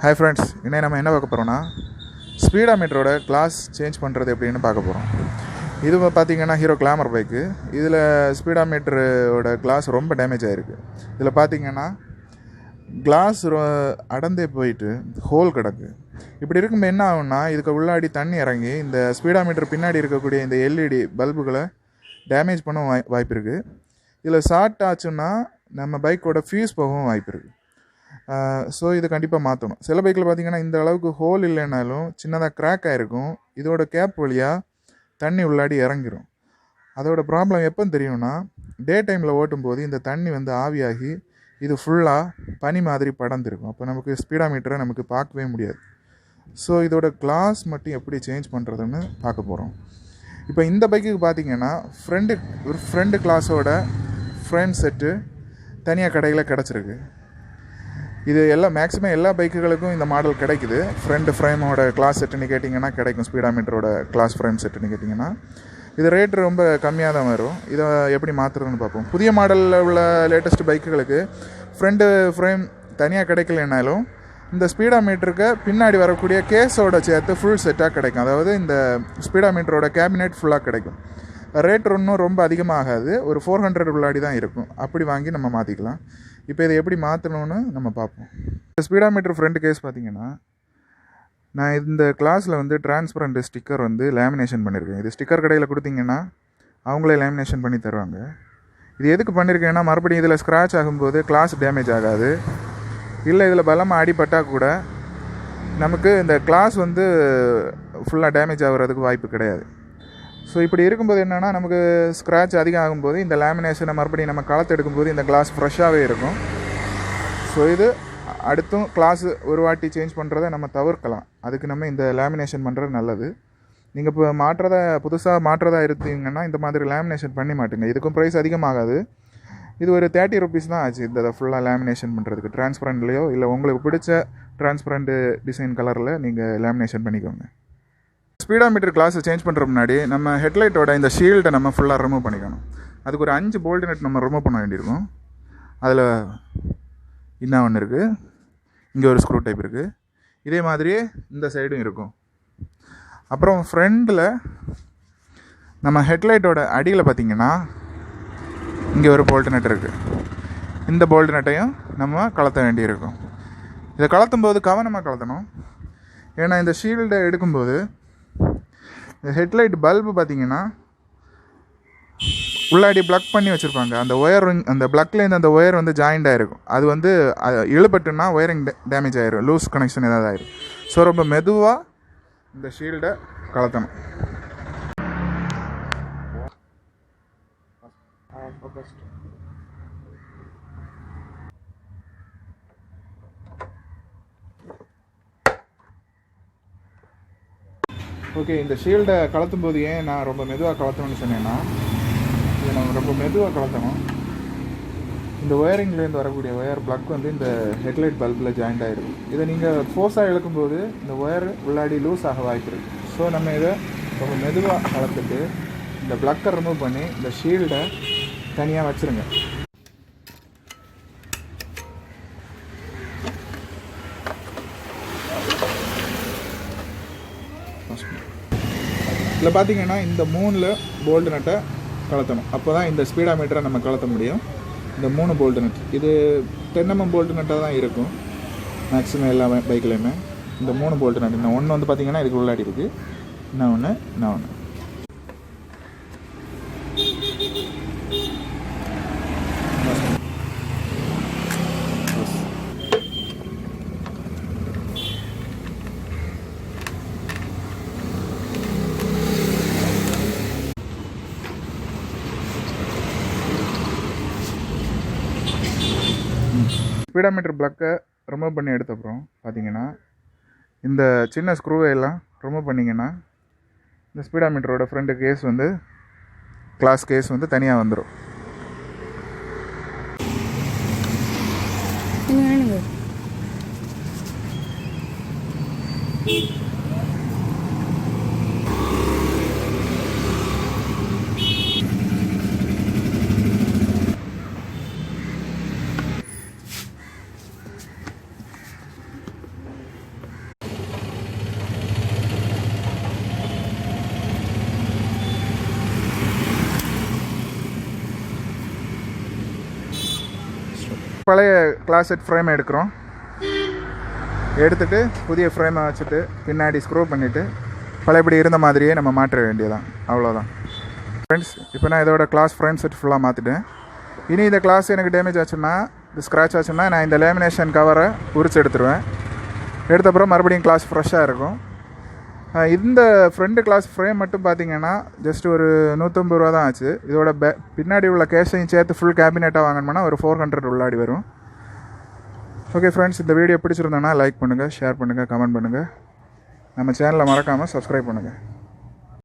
Hi friends, இன்னைக்கு நம்ம என்ன பார்க்க போகிறோம்னா ஸ்பீடாமீட்டரோட கிளாஸ் சேஞ்ச் பண்ணுறது எப்படின்னு பார்க்க போகிறோம். இது பார்த்தீங்கன்னா ஹீரோ கிளாமர் பைக்கு. இதில் ஸ்பீடாமீட்டரோட கிளாஸ் ரொம்ப டேமேஜ் ஆகிருக்கு. இதில் பார்த்தீங்கன்னா கிளாஸ் அடந்தே போயிட்டு ஹோல் கிடக்கு. இப்படி இருக்கும்போது என்ன ஆகும்னா இதுக்கு உள்ளாடி தண்ணி இறங்கி இந்த ஸ்பீடாமீட்டர் பின்னாடி இருக்கக்கூடிய இந்த எல்இடி பல்புகளை டேமேஜ் பண்ண வாய்ப்பு இருக்குது. இதில் ஷார்ட் ஆச்சுன்னா நம்ம பைக்கோட ஃபியூஸ் போகவும் வாய்ப்பு இருக்குது. ஸோ இதை கண்டிப்பாக மாற்றணும். சில பைக்கில் பார்த்திங்கன்னா இந்த அளவுக்கு ஹோல் இல்லைனாலும் சின்னதாக கிராக் ஆகிருக்கும். இதோட கேப் வழியாக தண்ணி உள்ளாடி இறங்கிடும். அதோட ப்ராப்ளம் எப்போன்னு தெரியும்னா டே டைமில் ஓட்டும்போது இந்த தண்ணி ஆவியாகி இது ஃபுல்லாக பனி மாதிரி படர்ந்துருக்கும். அப்போ நமக்கு ஸ்பீடாமீட்டரை நமக்கு பார்க்கவே முடியாது. ஸோ இதோட கிளாஸ் மட்டும் எப்படி சேஞ்ச் பண்ணுறதுன்னு பார்க்க போகிறோம். இப்போ இந்த பைக்குக்கு பார்த்திங்கன்னா ஃப்ரண்ட் கிளாஸோட ஃப்ரேம் செட்டு தனியாக கடையில் கிடச்சிருக்கு. இது மேக்ஸிமம் எல்லா பைக்குகளுக்கும் இந்த மாடல் கிடைக்குது. ஃப்ரண்ட் ஃப்ரேமோட கிளாஸ் செட்டுன்னு கேட்டிங்கன்னா கிடைக்கும். ஸ்பீடாமீட்டரோட கிளாஸ் ஃப்ரேம் செட்டுன்னு கேட்டிங்கன்னா இது ரேட்டு ரொம்ப கம்மியாக தான் வரும். இதை எப்படி மாற்றுறதுன்னு பார்ப்போம். புதிய மாடலில் உள்ள லேட்டஸ்ட் பைக்குகளுக்கு ஃப்ரண்ட்டு ஃப்ரேம் தனியாக கிடைக்கலனாலும் இந்த ஸ்பீடாமீட்டருக்கு பின்னாடி வரக்கூடிய கேஸோட சேர்த்து ஃபுல் செட்டாக கிடைக்கும். அதாவது இந்த ஸ்பீடாமீட்டரோட கேபினெட் ஃபுல்லாக கிடைக்கும். ரேட் ஒன்றும் ரொம்ப அதிகமாக ஆகாது. ஒரு 400 உள்ளாடி தான் இருக்கும். அப்படி வாங்கி நம்ம மாற்றிக்கலாம். இப்போ இதை எப்படி மாற்றணும்னு நம்ம பார்ப்போம். இந்த ஸ்பீடாமீட்டர் ஃப்ரண்ட் கேஸ் பார்த்திங்கன்னா நான் இந்த கிளாஸில் டிரான்ஸ்பரண்ட் ஸ்டிக்கர் லேமினேஷன் பண்ணியிருக்கேன். இது ஸ்டிக்கர் கடையில் கொடுத்தீங்கன்னா அவங்களே லேமினேஷன் பண்ணி தருவாங்க. இது எதுக்கு பண்ணியிருக்கேன்னா மறுபடியும் இதில் ஸ்க்ராட்ச் ஆகும்போது கிளாஸ் டேமேஜ் ஆகாது. இல்லை இதில் பலமாக அடிபட்டால் கூட நமக்கு இந்த கிளாஸ் ஃபுல்லாக டேமேஜ் ஆகிறதுக்கு வாய்ப்பு கிடையாது. ஸோ இப்படி இருக்கும்போது என்னென்னா நமக்கு ஸ்க்ராட்ச் அதிகம் ஆகும்போது இந்த லேமினேஷனை மறுபடியும் நம்ம களத்து எடுக்கும்போது இந்த கிளாஸ் ஃப்ரெஷ்ஷாகவே இருக்கும். ஸோ இது அடுத்தும் கிளாஸ் ஒரு வாட்டி சேஞ்ச் பண்ணுறதை நம்ம தவிர்க்கலாம். அதுக்கு நம்ம இந்த லேமினேஷன் பண்ணுறது நல்லது. நீங்கள் இப்போ புதுசாக மாற்றுறதா இருந்தீங்கன்னா இந்த மாதிரி லேமினேஷன் பண்ணி மாட்டுங்க. இதுக்கும் ப்ரைஸ் அதிகமாகாது. இது ஒரு 30 rupees தான் ஆச்சு இந்த ஃபுல்லாக லேமினேஷன் பண்ணுறதுக்கு. டிரான்ஸ்பரண்ட்லேயோ இல்லை உங்களுக்கு பிடிச்ச டிரான்ஸ்பரண்ட் டிசைன் கலரில் நீங்கள் லேமினேஷன் பண்ணிக்கோங்க. ஸ்பீடாமீட்டர் கிளாஸை சேஞ்ச் பண்ணுற முன்னாடி நம்ம ஹெட்லைட்டோட இந்த ஷீல்டை நம்ம ஃபுல்லாக ரிமூவ் பண்ணிக்கணும். அதுக்கு ஒரு 5 போல்ட் நட் நம்ம ரிமூவ் பண்ண வேண்டியிருக்கும். அதில் இன்னும் ஒன்று இருக்குது, இங்கே ஒரு ஸ்க்ரூ டைப் இருக்குது. இதே மாதிரியே இந்த சைடும் இருக்கும். அப்புறம் ஃப்ரண்டில் நம்ம ஹெட்லைட்டோட அடியில் பார்த்திங்கன்னா இங்கே ஒரு போல்ட் நட் இருக்குது. இந்த போல்ட் நட்டையும் நம்ம கலத்த வேண்டியிருக்கும். இதை கலத்தும் போது கவனமாக கலத்தணும். ஏன்னா இந்த ஷீல்டை எடுக்கும்போது இந்த ஹெட்லைட் பல்பு பார்த்திங்கன்னா உள்ளாடி ப்ளக் பண்ணி வச்சுருப்பாங்க. அந்த ஒயர் அந்த ப்ளக்லேருந்து அந்த ஒயர் ஜாயிண்ட் ஆகிருக்கும். அது இழுபட்டுன்னா ஒயரிங் டேமேஜ் ஆகிரும், லூஸ் கனெக்ஷன் ஏதாவது ஆயிரும். ஸோ ரொம்ப மெதுவாக இந்த ஷீல்டை கலத்தணும். ஓகே, இந்த ஷீல்டை கலத்தும் போது ஏன் நான் ரொம்ப மெதுவாக கலத்தணும்னு சொன்னேன்னா இதை நம்ம ரொம்ப மெதுவாக கலத்தணும். இந்த ஒயரிங்லேருந்து வரக்கூடிய ஒயர் ப்ளக் இந்த ஹெட்லைட் பல்பில் ஜாயிண்ட் ஆகிருக்கும். இதை நீங்கள் ஃபோர்ஸாக இழுக்கும்போது இந்த ஒயர் உள்ளாடி லூஸ் ஆக வாய்ப்பு இருக்குது. ஸோ நம்ம இதை ரொம்ப மெதுவாக கலத்துட்டு இந்த ப்ளக்கை ரிமூவ் பண்ணி இந்த ஷீல்டை தனியாக வச்சுருங்க. இதில் பார்த்திங்கன்னா இந்த 3 போல்ட் நட்டை கலத்தணும். அப்போ தான் இந்த ஸ்பீடாமீட்டரை நம்ம கலத்த முடியும். இந்த 3 போல்ட் நட், இது 10 mm போல்ட் நட்டாக தான் இருக்கும் மேக்ஸிமம் எல்லா பைக்லேயுமே. இந்த 3 போல்ட் நட், இன்னும் ஒன்று பார்த்திங்கன்னா இதுக்கு உள்ளாடி இருக்குது. இன்னும் ஒன்று ஸ்பீடாமீட்டர் ப்ளக்கை ரிமூவ் பண்ணி எடுத்தப்புறம் பார்த்திங்கன்னா இந்த சின்ன ஸ்க்ரூவை எல்லாம் ரிமூவ் பண்ணிங்கன்னா இந்த ஸ்பீடாமீட்டரோட ஃப்ரண்ட் கேஸ் கிளாஸ் கேஸ் தனியாக வந்துடும். பழைய கிளாஸ் செட் ஃப்ரேம் எடுக்கிறோம். எடுத்துகிட்டு புதிய ஃப்ரேமை வச்சுட்டு பின்னாடி ஸ்க்ரூ பண்ணிவிட்டு பழையபடி இருந்த மாதிரியே நம்ம மாற்ற வேண்டியதான். அவ்வளோதான் ஃப்ரெண்ட்ஸ். இப்போ நான் இதோட கிளாஸ் ஃப்ரேம் செட் ஃபுல்லாக மாற்றிட்டேன். இனி இந்த கிளாஸ் எனக்கு டேமேஜ் ஆச்சுன்னா, இது ஸ்க்ராட்ச் ஆச்சுன்னா நான் இந்த லேமினேஷன் கவரை உரிச்சு எடுத்துருவேன். எடுத்தப்புறம் மறுபடியும் கிளாஸ் ஃப்ரெஷ்ஷாக இருக்கும். இந்த ஃப்ரண்ட் கிளாஸ் ஃப்ரேம் மட்டும் பார்த்தீங்கன்னா ஜஸ்ட் ஒரு 150 ரூபா தான் ஆச்சு. இதோட பின்னாடி உள்ள கேஸையும் சேர்த்து ஃபுல் கேபினெட்டாக வாங்கணும்னா ஒரு 400 உள்ளாடி வரும். ஓகே ஃப்ரெண்ட்ஸ், இந்த வீடியோ பிடிச்சிருந்தோன்னா லைக் பண்ணுங்கள், ஷேர் பண்ணுங்கள், கமெண்ட் பண்ணுங்கள். நம்ம சேனலை மறக்காமல் சப்ஸ்கிரைப் பண்ணுங்கள்.